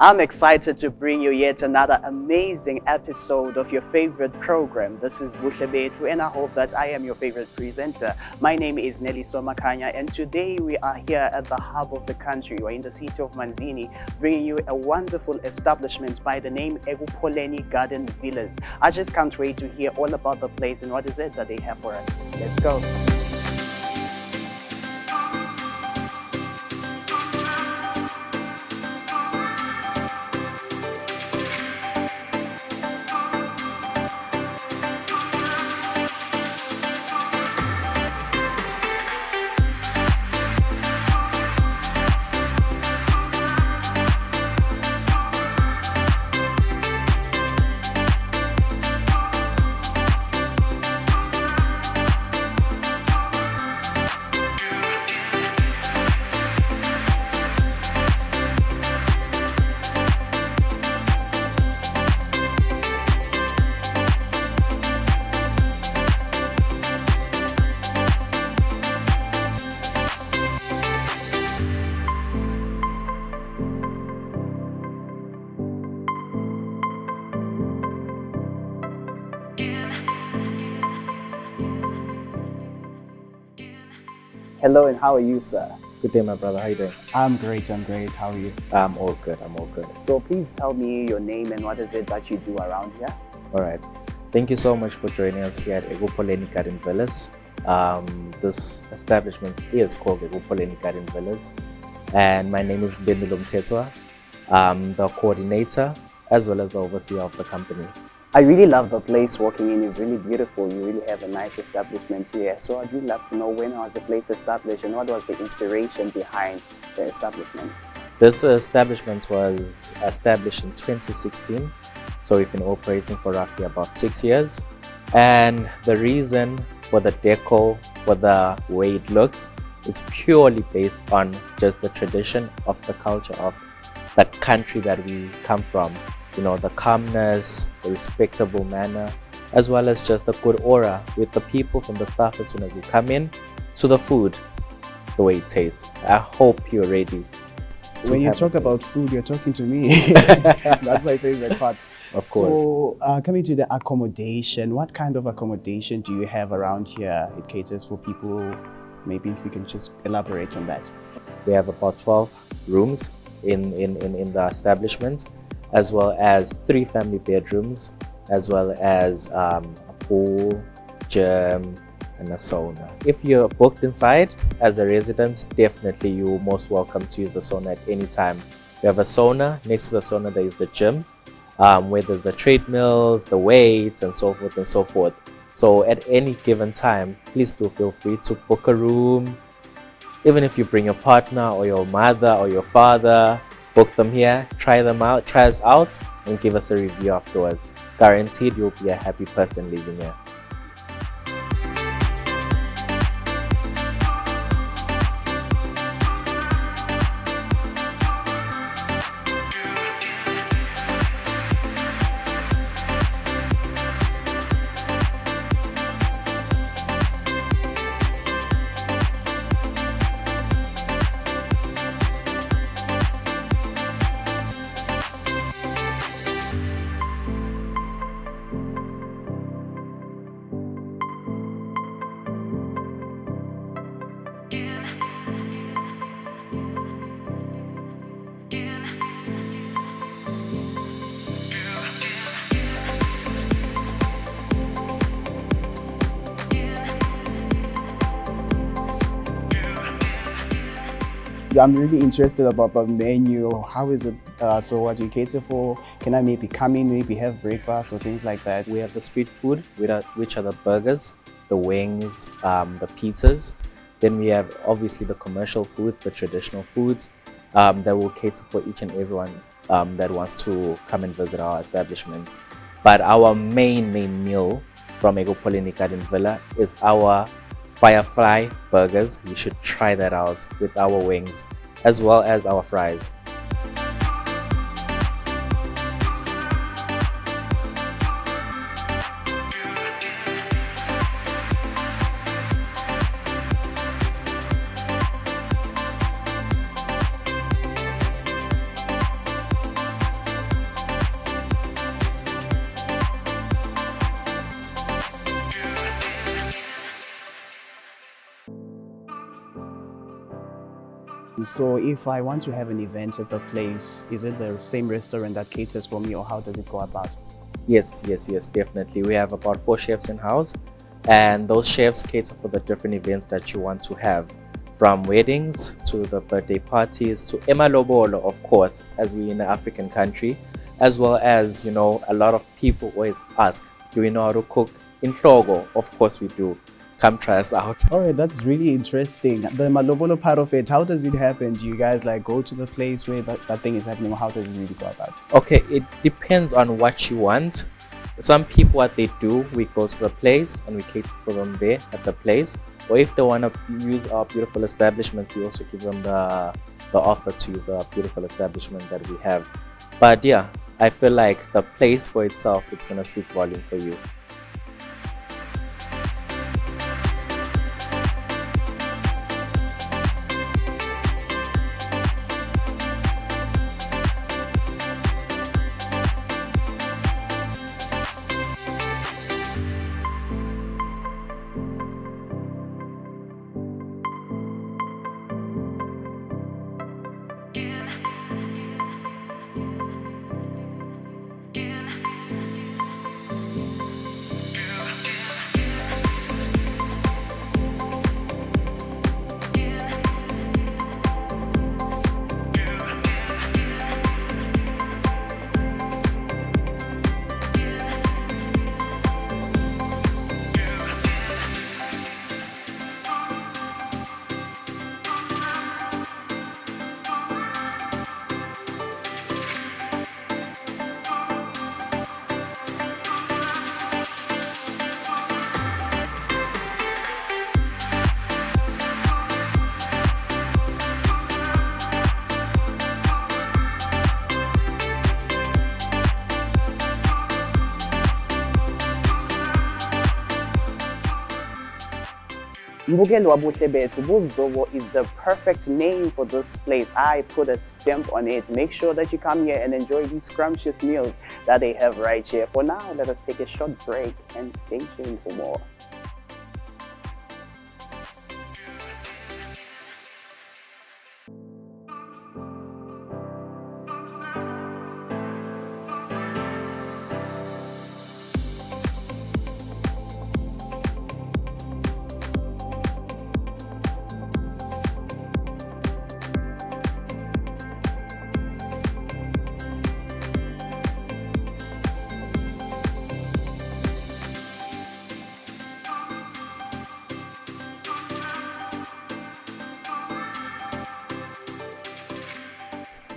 I'm excited to bring you yet another amazing episode of your favorite program. This is Buhle Betfu, and I hope that I am your favorite presenter. My name is Nelly Somakanya, and today we are here at the hub of the country. We're in the city of Manzini, bringing you a wonderful establishment by the name Ekupholeni Garden Villas. I just can't wait to hear all about the place and what is it that they have for us. Let's go. Hello, and how are you, sir? Good day, my brother. How you doing? I'm great. How are you? I'm all good. So please tell me your name and what is it that you do around here? All right. Thank you so much for joining us here at Ekupholeni Garden Villas. This establishment is called Ekupholeni Garden Villas, and my name is Buhle. I'm the coordinator as well as the overseer of the company. I really love the place. Walking in is really beautiful. You really have a nice establishment here. So I'd really love to know, when was the place established and what was the inspiration behind the establishment? This establishment was established in 2016, so we've been operating for roughly about 6 years. And the reason for the deco, for the way it looks, is purely based on just the tradition of the culture of the country that we come from. You know, the calmness, the respectable manner, as well as just the good aura with the people, from the staff as soon as you come in to the food, the way it tastes. I hope you're ready. When you talk about food, you're talking to me. That's my favorite part. Of course. So coming to the accommodation, what kind of accommodation do you have around here? It caters for people. Maybe if you can just elaborate on that. We have about 12 rooms in the establishment, as well as 3 family bedrooms, as well as a pool, gym, and a sauna. If you're booked inside as a resident, definitely you're most welcome to use the sauna at any time. We have a sauna. Next to the sauna, there is the gym, where there's the treadmills, the weights, and so forth and so forth. So at any given time, please do feel free to book a room. Even if you bring your partner or your mother or your father, book them here, try us out, and give us a review afterwards. Guaranteed you'll be a happy person living here. I'm really interested about the menu. How is it? So what do you cater for? Can I maybe come in, maybe have breakfast or things like that? We have the street food, which are the burgers, the wings, the pizzas. Then we have obviously the commercial foods, the traditional foods that will cater for each and everyone that wants to come and visit our establishment. But our main meal from Ekupholeni Garden Villa is our Firefly burgers. You should try that out, with our wings as well as our fries. So if I want to have an event at the place, is it the same restaurant that caters for me, or how does it go about? Yes, yes, yes, definitely. We have about 4 chefs in house, and those chefs cater for the different events that you want to have, from weddings to the birthday parties to emalobolo, of course, as we in an African country, as well as a lot of people always ask, do we know how to cook in Togo? Of course we do. Come try us out. All right, that's really interesting. The malobolo part of it, how does it happen? Do you guys like go to the place where that thing is happening, or how does it really go about? Okay, it depends on what you want. Some people, what they do, we go to the place and we cater for them there at the place. Or if they want to use our beautiful establishment, we also give them the offer to use the beautiful establishment that we have. But yeah, I feel like the place for itself, it's gonna speak volume for you. Buhle Betfu, Buzobo is the perfect name for this place. I put a stamp on it. Make sure that you come here and enjoy these scrumptious meals that they have right here. For now, let us take a short break and stay tuned for more.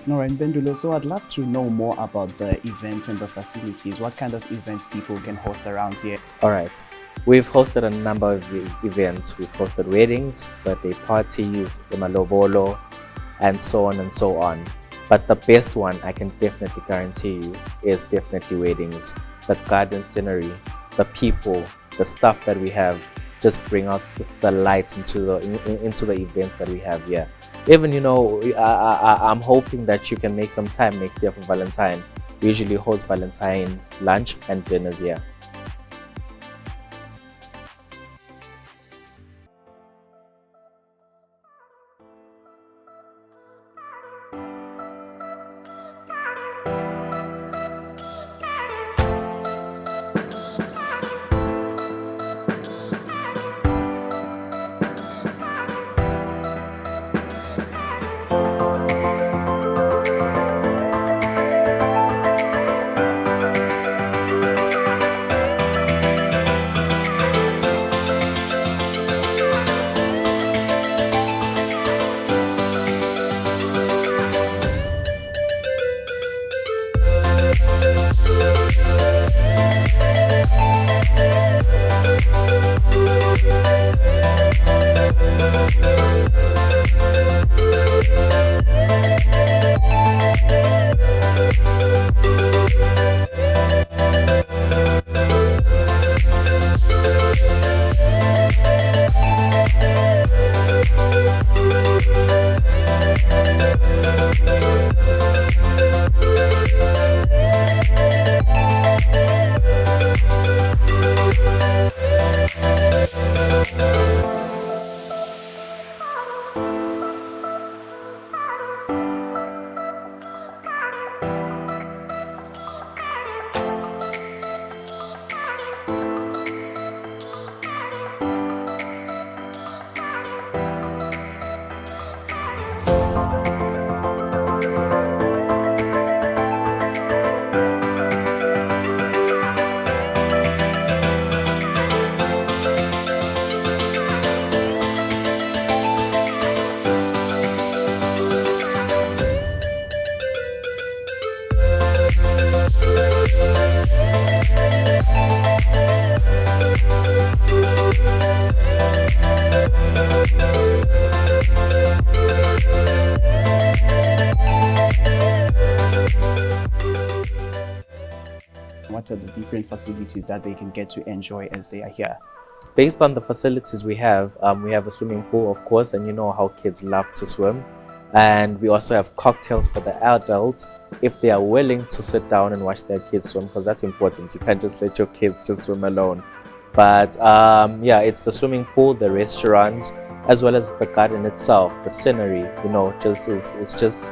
All right, Bendulo, so I'd love to know more about the events and the facilities. What kind of events people can host around here? All right. We've hosted a number of events. We've hosted weddings, birthday parties, emalobolo, and so on and so on. But the best one, I can definitely guarantee you, is definitely weddings. The garden scenery, the people, the stuff that we have, just bring out the lights into the events that we have here. Even I'm hoping that you can make some time next year for Valentine. We usually host Valentine lunch and dinners here. What are the different facilities that they can get to enjoy as they are here? Based on the facilities we have a swimming pool, of course, and you know how kids love to swim. And we also have cocktails for the adults if they are willing to sit down and watch their kids swim, because that's important. You can't just let your kids just swim alone. But yeah, it's the swimming pool, the restaurant, as well as the garden itself, the scenery, it's just,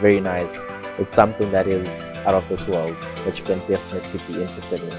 very nice. It's something that is out of this world that you can definitely be interested in.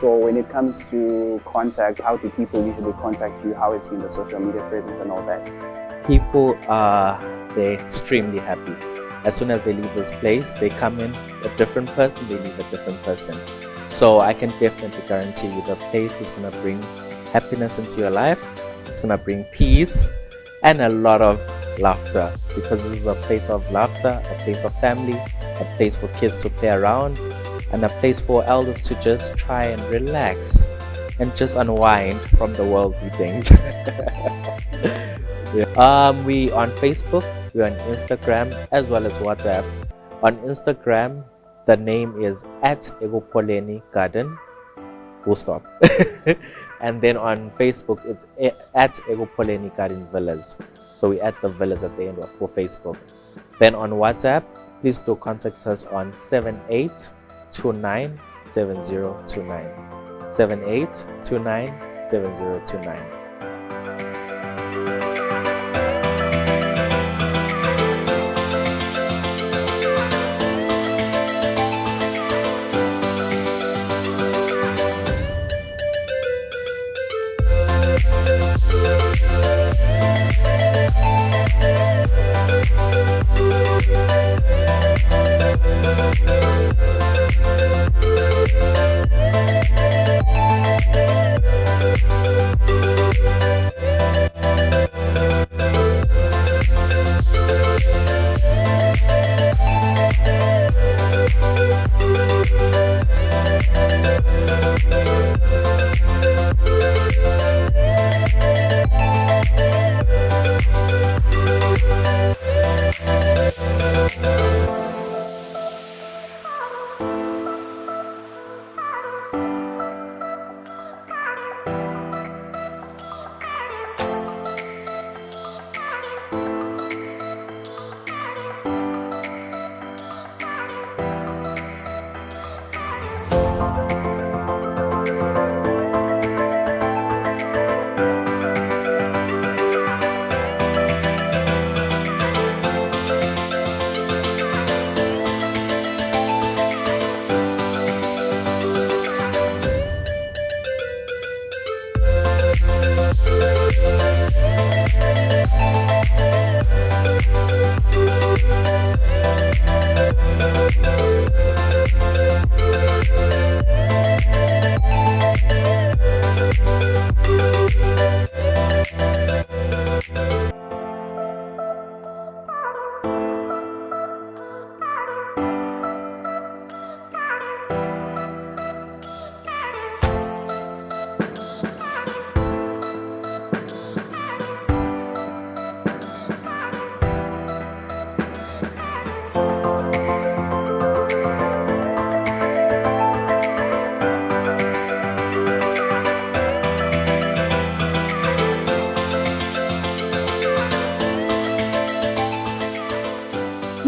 So when it comes to contact, how do people usually contact you? How has been the social media presence and all that? People they're extremely happy. As soon as they leave this place, they come in a different person, they leave a different person. So I can definitely guarantee you the place is going to bring happiness into your life. It's going to bring peace and a lot of laughter, because this is a place of laughter, a place of family, a place for kids to play around, and a place for elders to just try and relax and just unwind from the worldly things. Yeah. We on Facebook, we on Instagram, as well as WhatsApp. On Instagram, the name is @Ekupholeni Garden, full stop. And then on Facebook, it's @Ekupholeni Garden Villas. So we add the villas at the end for Facebook. Then on WhatsApp, please do contact us on 78297029. 78297029.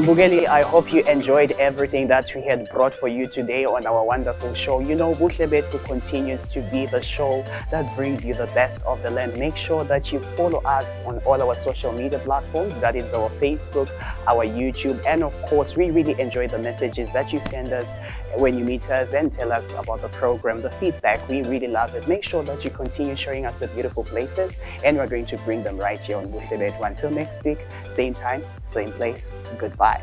Mbugeli, I hope you enjoyed everything that we had brought for you today on our wonderful show. You know, Buhle Betfu continues to be the show that brings you the best of the land. Make sure that you follow us on all our social media platforms. That is our Facebook, our YouTube, and of course, we really enjoy the messages that you send us when you meet us and tell us about the program, the feedback. We really love it. Make sure that you continue showing us the beautiful places, and we're going to bring them right here on Buhle Betfu. Until next week, same time, same place. Goodbye.